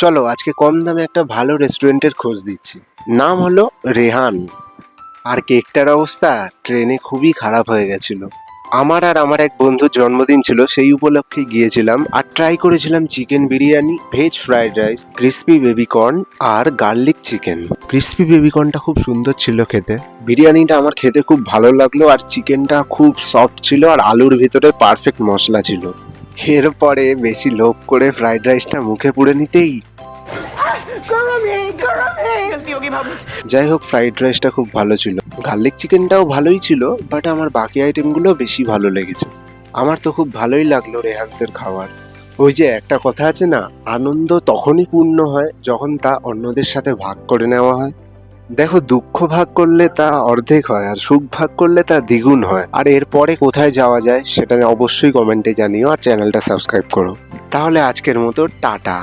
চলো আজকে কম দামে একটা ভালো রেস্টুরেন্টের খোঁজ দিচ্ছি। নাম হলো রেহান। আর কেকটার অবস্থা ট্রেনে খুবই খারাপ হয়ে গেছিল। আমার এক বন্ধুর জন্মদিন ছিল, সেই উপলক্ষে গিয়েছিলাম আর ট্রাই করেছিলাম chicken biryani, veg fried rice, crispy baby corn আর গার্লিক চিকেন। ক্রিস্পি বেবিকর্নটা খুব সুন্দর ছিল খেতে, বিরিয়ানিটা আমার খেতে খুব ভালো লাগলো, আর চিকেনটা খুব সফট ছিল আর আলুর ভিতরে পারফেক্ট মশলা ছিল। এরপরে বেশি লোভ করে ফ্রাইড রাইসটা মুখে পুড়ে নিতেই गलती होगी भाभी। যাই হোক, ফ্রাইড রাইসটা খুব ভালো ছিল, গার্লিক চিকেনটাও ভালোই ছিল, বাট আমার বাকি আইটেমগুলো বেশি ভালো লেগেছে। আমার তো খুব ভালোই লাগলো রেহান্সের খাবার। ওই যে একটা কথা আছে না, আনন্দ তখনই পূর্ণ হয় যখন তা অন্যদের সাথে ভাগ করে নেওয়া হয়। দেখো, দুঃখ ভাগ করলে তা অর্ধেক হয়, আর সুখ ভাগ করলে তা দ্বিগুণ হয়। আর এরপরে কোথায় যাওয়া যায় সেটা অবশ্যই কমেন্টে জানিও, আর চ্যানেলটা সাবস্ক্রাইব করো। তাহলে আজকের মতো টাটা।